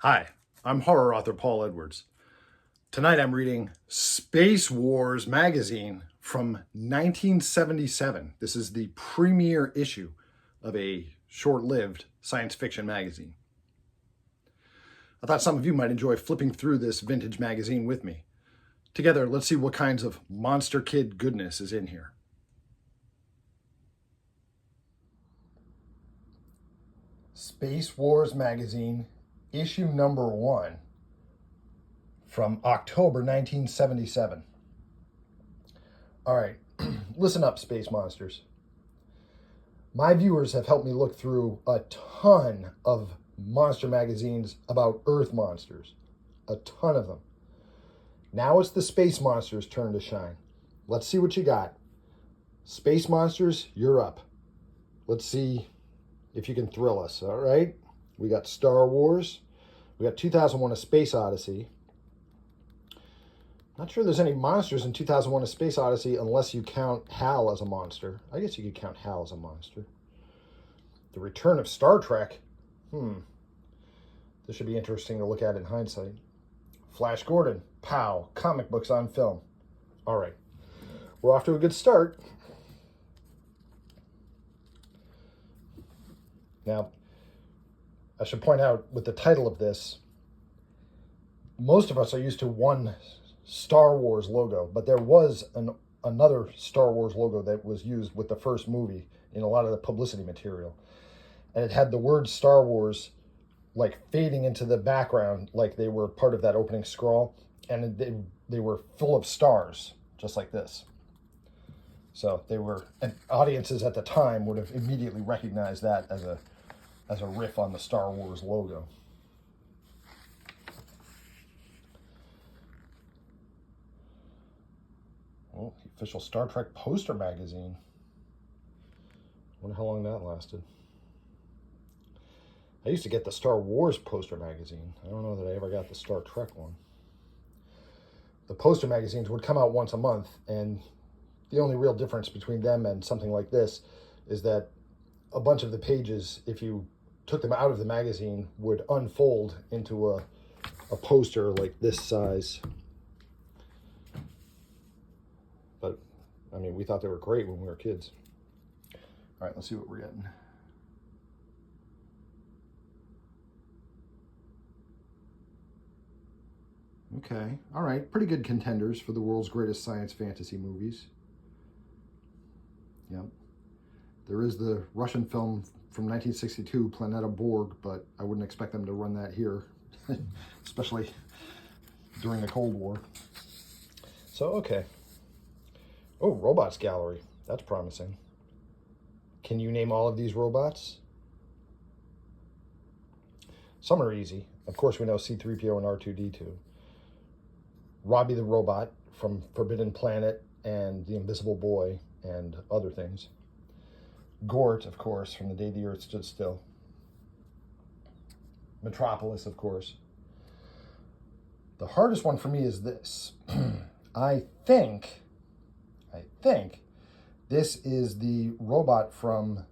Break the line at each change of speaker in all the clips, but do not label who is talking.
Hi, I'm horror author Paul Edwards. Tonight I'm reading Space Wars magazine from 1977. This is the premiere issue of a short lived science fiction magazine. I thought some of you might enjoy flipping through this vintage magazine with me. Together, let's see what kinds of monster kid goodness is in here. Space Wars magazine, issue number 1, from October 1977. All right, listen up, space monsters. My viewers have helped me look through a ton of monster magazines about Earth monsters. A ton of them. Now it's the space monsters' turn to shine. Let's see what you got. Space monsters, you're up. Let's see if you can thrill us, all right? We got Star Wars. We got 2001: A Space Odyssey. Not sure there's any monsters in 2001: A Space Odyssey unless you count Hal as a monster. I guess you could count Hal as a monster. The Return of Star Trek. This should be interesting to look at in hindsight. Flash Gordon. Pow. Comic books on film. All right. We're off to a good start. Now, I should point out with the title of this, most of us are used to one Star Wars logo, but there was another Star Wars logo that was used with the first movie in a lot of the publicity material. And it had the word Star Wars like fading into the background like they were part of that opening scroll, and they were full of stars, just like this. So they were, and audiences at the time would have immediately recognized that as a riff on the Star Wars logo. Oh, the official Star Trek poster magazine. Wonder how long that lasted. I used to get the Star Wars poster magazine. I don't know that I ever got the Star Trek one. The poster magazines would come out once a month, and the only real difference between them and something like this is that a bunch of the pages, if you took them out of the magazine, would unfold into a poster like this size. But, I mean, we thought they were great when we were kids. All right, let's see what we're getting. Okay, all right, pretty good contenders for the world's greatest science fantasy movies. Yep. There is the Russian film from 1962, Planeta Borg, but I wouldn't expect them to run that here, especially during the Cold War. So, okay. Oh, robots gallery. That's promising. Can you name all of these robots? Some are easy. Of course, we know C-3PO and R2-D2. Robbie the Robot from Forbidden Planet and The Invisible Boy and other things. Gort, of course, from The Day the Earth Stood Still. Metropolis, of course. The hardest one for me is this. I think this is the robot from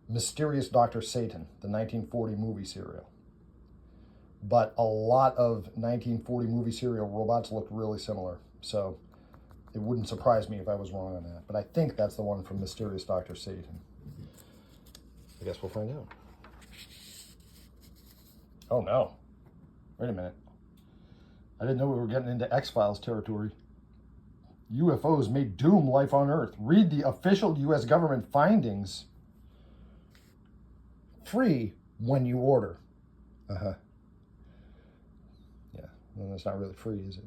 Mysterious Dr. Satan, the 1940 movie serial. But a lot of 1940 movie serial robots look really similar. So it wouldn't surprise me if I was wrong on that. But I think that's the one from Mysterious Dr. Satan. I guess we'll find out. Oh no. Wait a minute. I didn't know we were getting into X-Files territory. UFOs may doom life on Earth. Read the official U.S. government findings. Free when you order. Yeah, well, that's not really free, is it?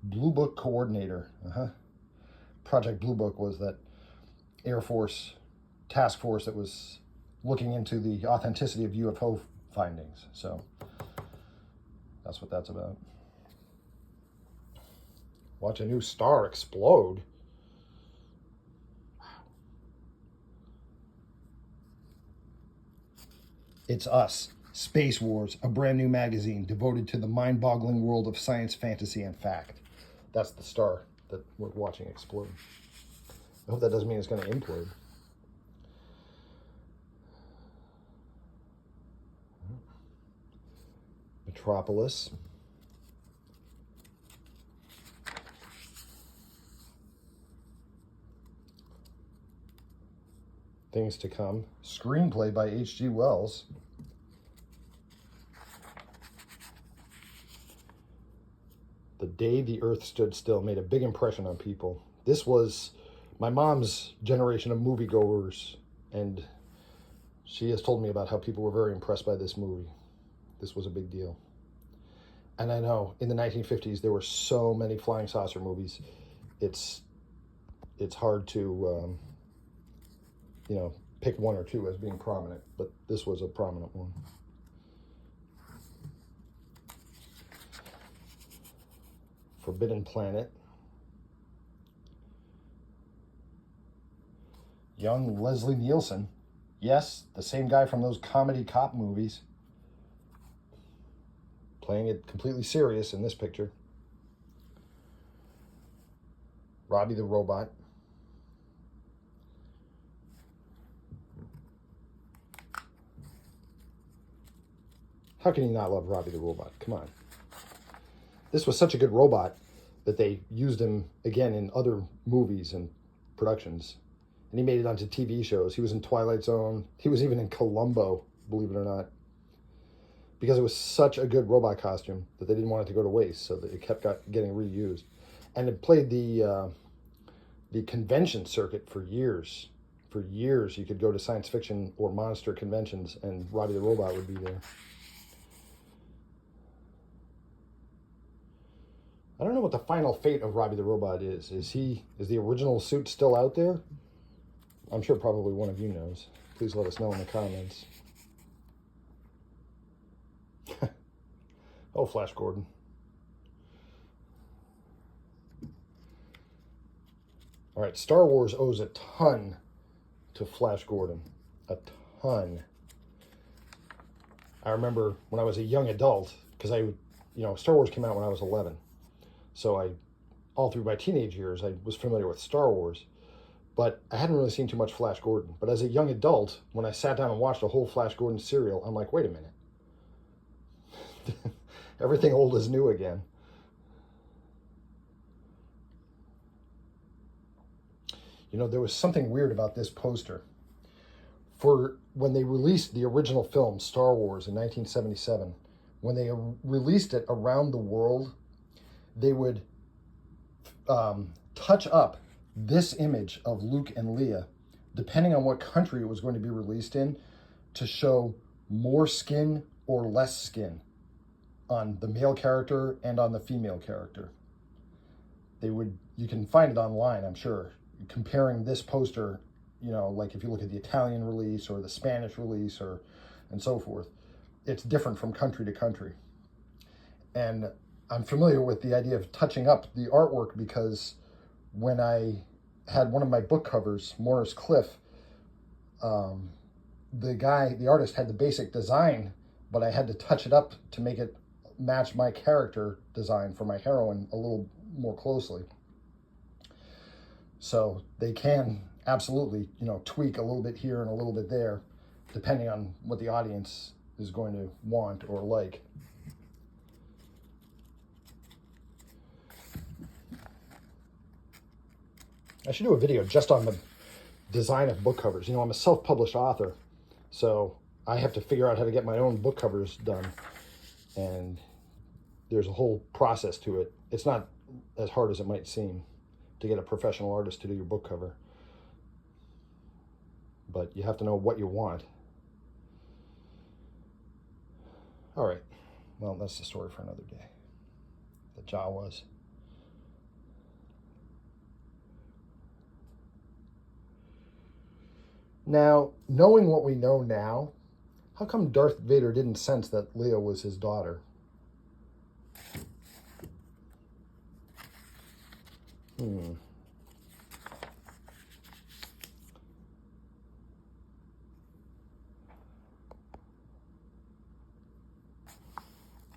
Blue Book Coordinator. Project Blue Book was that Air Force task force that was looking into the authenticity of UFO findings. So that's what that's about. Watch a new star explode. Wow. It's Us, Space Wars, a brand new magazine devoted to the mind-boggling world of science, fantasy, and fact. That's the star that we're watching explode. I hope that doesn't mean it's going to implode. Metropolis. Things to Come. Screenplay by H.G. Wells. The Day the Earth Stood Still made a big impression on people. This was my mom's generation of moviegoers, and she has told me about how people were very impressed by this movie. This was a big deal. And I know in the 1950s there were so many flying saucer movies. It's hard to pick one or two as being prominent, but this was a prominent one. Forbidden Planet. Young Leslie Nielsen. Yes, the same guy from those comedy cop movies. Playing it completely serious in this picture. Robbie the Robot. How can you not love Robbie the Robot? Come on. This was such a good robot that they used him again in other movies and productions. And he made it onto TV shows. He was in Twilight Zone. He was even in Columbo, believe it or not. Because it was such a good robot costume that they didn't want it to go to waste, so that it kept getting reused. And it played the convention circuit for years. For years, you could go to science fiction or monster conventions, and Robbie the Robot would be there. I don't know what the final fate of Robbie the Robot is. Is the original suit still out there? I'm sure probably one of you knows. Please let us know in the comments. Oh, Flash Gordon. All right, Star Wars owes a ton to Flash Gordon. A ton. I remember when I was a young adult, because Star Wars came out when I was 11. So all through my teenage years, I was familiar with Star Wars, but I hadn't really seen too much Flash Gordon. But as a young adult, when I sat down and watched a whole Flash Gordon serial, I'm like, wait a minute. Everything old is new again. There was something weird about this poster. For when they released the original film, Star Wars, in 1977, when they released it around the world, they would touch up this image of Luke and Leia, depending on what country it was going to be released in, to show more skin or less skin on the male character and on the female character. You can find it online, I'm sure, comparing this poster, like if you look at the Italian release or the Spanish release and so forth. It's different from country to country. And I'm familiar with the idea of touching up the artwork because when I had one of my book covers, Mourner's Cliff, the artist had the basic design, but I had to touch it up to make it match my character design for my heroine a little more closely. So they can absolutely, tweak a little bit here and a little bit there, depending on what the audience is going to want or like. I should do a video just on the design of book covers. I'm a self-published author, so I have to figure out how to get my own book covers done. And there's a whole process to it. It's not as hard as it might seem to get a professional artist to do your book cover. But you have to know what you want. All right. Well, that's the story for another day. The Jawas. Now, knowing what we know now, how come Darth Vader didn't sense that Leia was his daughter?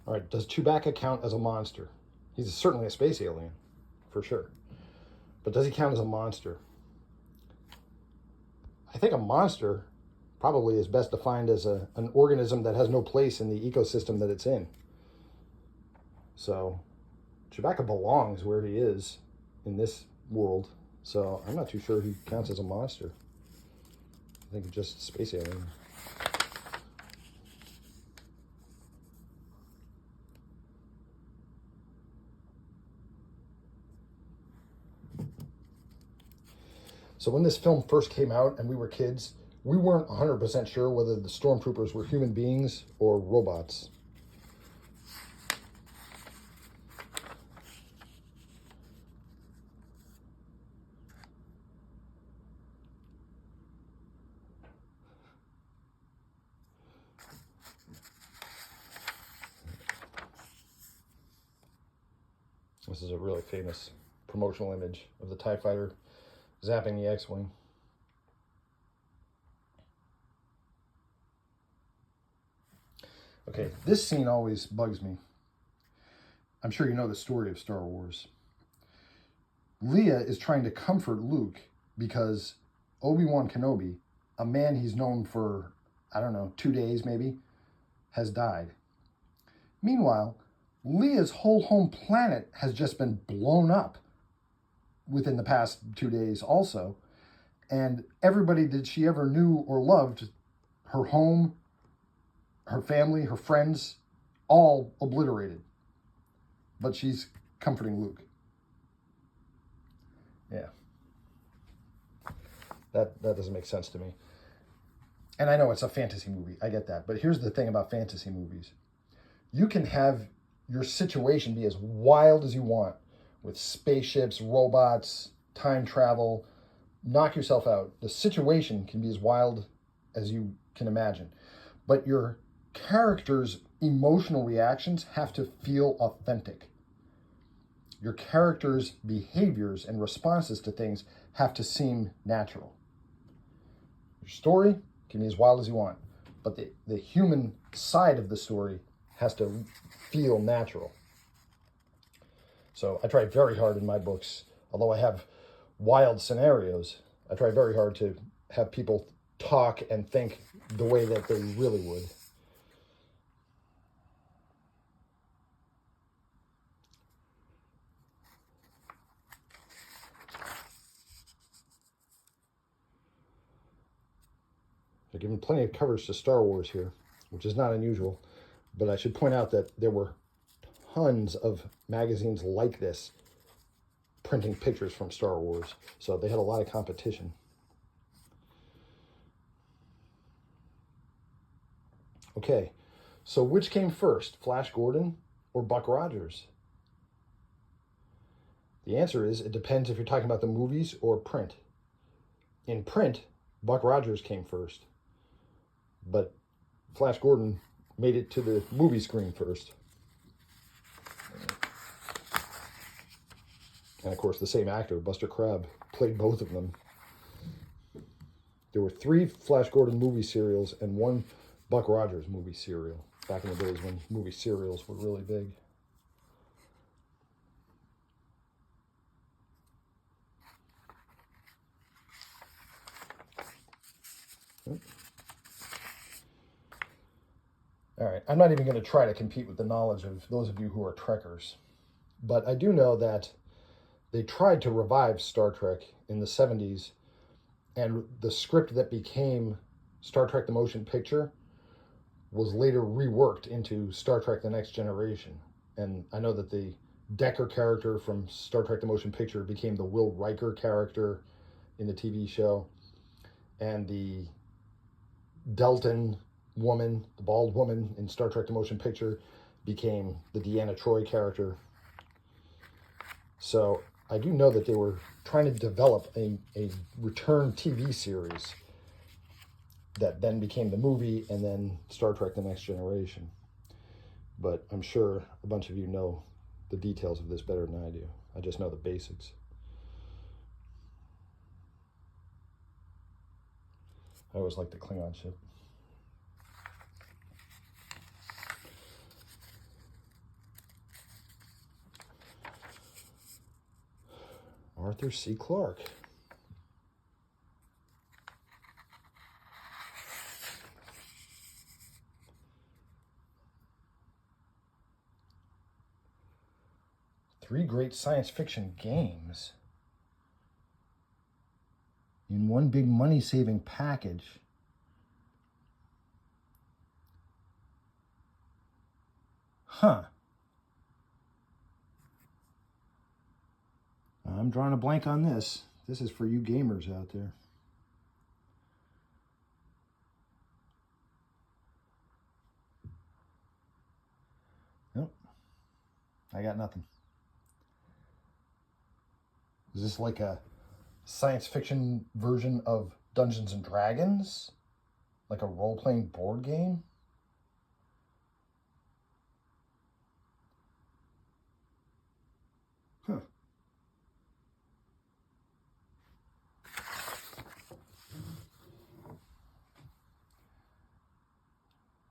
All right, does Chewbacca count as a monster? He's certainly a space alien, for sure. But does he count as a monster? I think a monster probably is best defined as an organism that has no place in the ecosystem that it's in. So Chewbacca belongs where he is in this world. So I'm not too sure he counts as a monster. I think just space alien. So when this film first came out and we were kids, we weren't 100% sure whether the stormtroopers were human beings or robots. This is a really famous promotional image of the TIE fighter zapping the X-Wing. Okay, this scene always bugs me. I'm sure you know the story of Star Wars. Leia is trying to comfort Luke because Obi-Wan Kenobi, a man he's known for, I don't know, 2 days maybe, has died. Meanwhile, Leia's whole home planet has just been blown up within the past 2 days also. And everybody that she ever knew or loved, her home, her family, her friends, all obliterated. But she's comforting Luke. Yeah. That doesn't make sense to me. And I know it's a fantasy movie. I get that. But here's the thing about fantasy movies. You can have your situation be as wild as you want with spaceships, robots, time travel. Knock yourself out. The situation can be as wild as you can imagine. But your character's emotional reactions have to feel authentic. Your character's behaviors and responses to things have to seem natural. Your story can be as wild as you want, but the human side of the story has to feel natural. So I try very hard in my books, although I have wild scenarios, I try very hard to have people talk and think the way that they really would. They're giving plenty of coverage to Star Wars here, which is not unusual. But I should point out that there were tons of magazines like this printing pictures from Star Wars. So they had a lot of competition. Okay, so which came first, Flash Gordon or Buck Rogers? The answer is it depends if you're talking about the movies or print. In print, Buck Rogers came first, but Flash Gordon made it to the movie screen first. And of course, the same actor, Buster Crabbe, played both of them. There were 3 Flash Gordon movie serials and 1 Buck Rogers movie serial, back in the days when movie serials were really big. All right, I'm not even going to try to compete with the knowledge of those of you who are Trekkers, but I do know that they tried to revive Star Trek in the 70s, and the script that became Star Trek the Motion Picture was later reworked into Star Trek the Next Generation. And I know that the Decker character from Star Trek the Motion Picture became the Will Riker character in the TV show, and the Delton woman, the bald woman in Star Trek the Motion Picture, became the Deanna Troi character. So I do know that they were trying to develop a return TV series that then became the movie and then Star Trek the Next Generation. But I'm sure a bunch of you know the details of this better than I do. I just know the basics. I always like the Klingon ship. Arthur C. Clarke. 3 great science fiction games in one big money-saving package. Huh. I'm drawing a blank on this. This is for you gamers out there. Nope. I got nothing. Is this like a science fiction version of Dungeons and Dragons? Like a role-playing board game? Huh.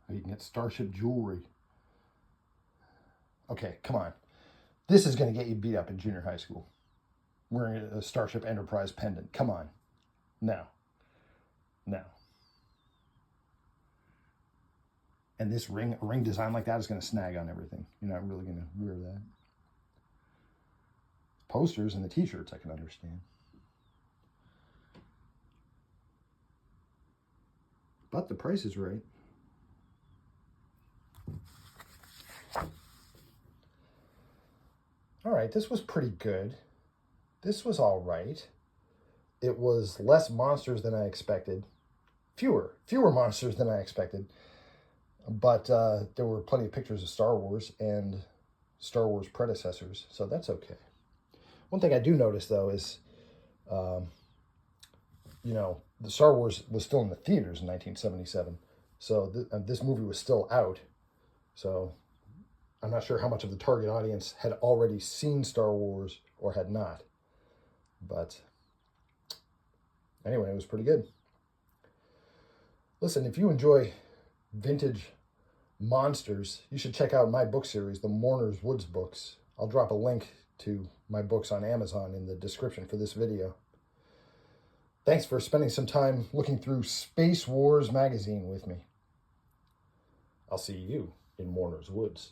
You can get Starship jewelry. Okay, come on. This is going to get you beat up in junior high school. Wearing a Starship Enterprise pendant. Come on. No. No. And this ring design like that is going to snag on everything. You're not really going to wear that. Posters and the t-shirts I can understand. But the price is right. All right, this was pretty good. This was all right. It was less monsters than I expected. Fewer monsters than I expected. But there were plenty of pictures of Star Wars and Star Wars predecessors, so that's okay. One thing I do notice, though, is, you know, the Star Wars was still in the theaters in 1977, so this movie was still out. So I'm not sure how much of the target audience had already seen Star Wars or had not. But anyway, it was pretty good. Listen, if you enjoy vintage monsters, you should check out my book series, the Mourner's Woods books. I'll drop a link to my books on Amazon in the description for this video. Thanks for spending some time looking through Space Wars magazine with me. I'll see you in Mourner's Woods.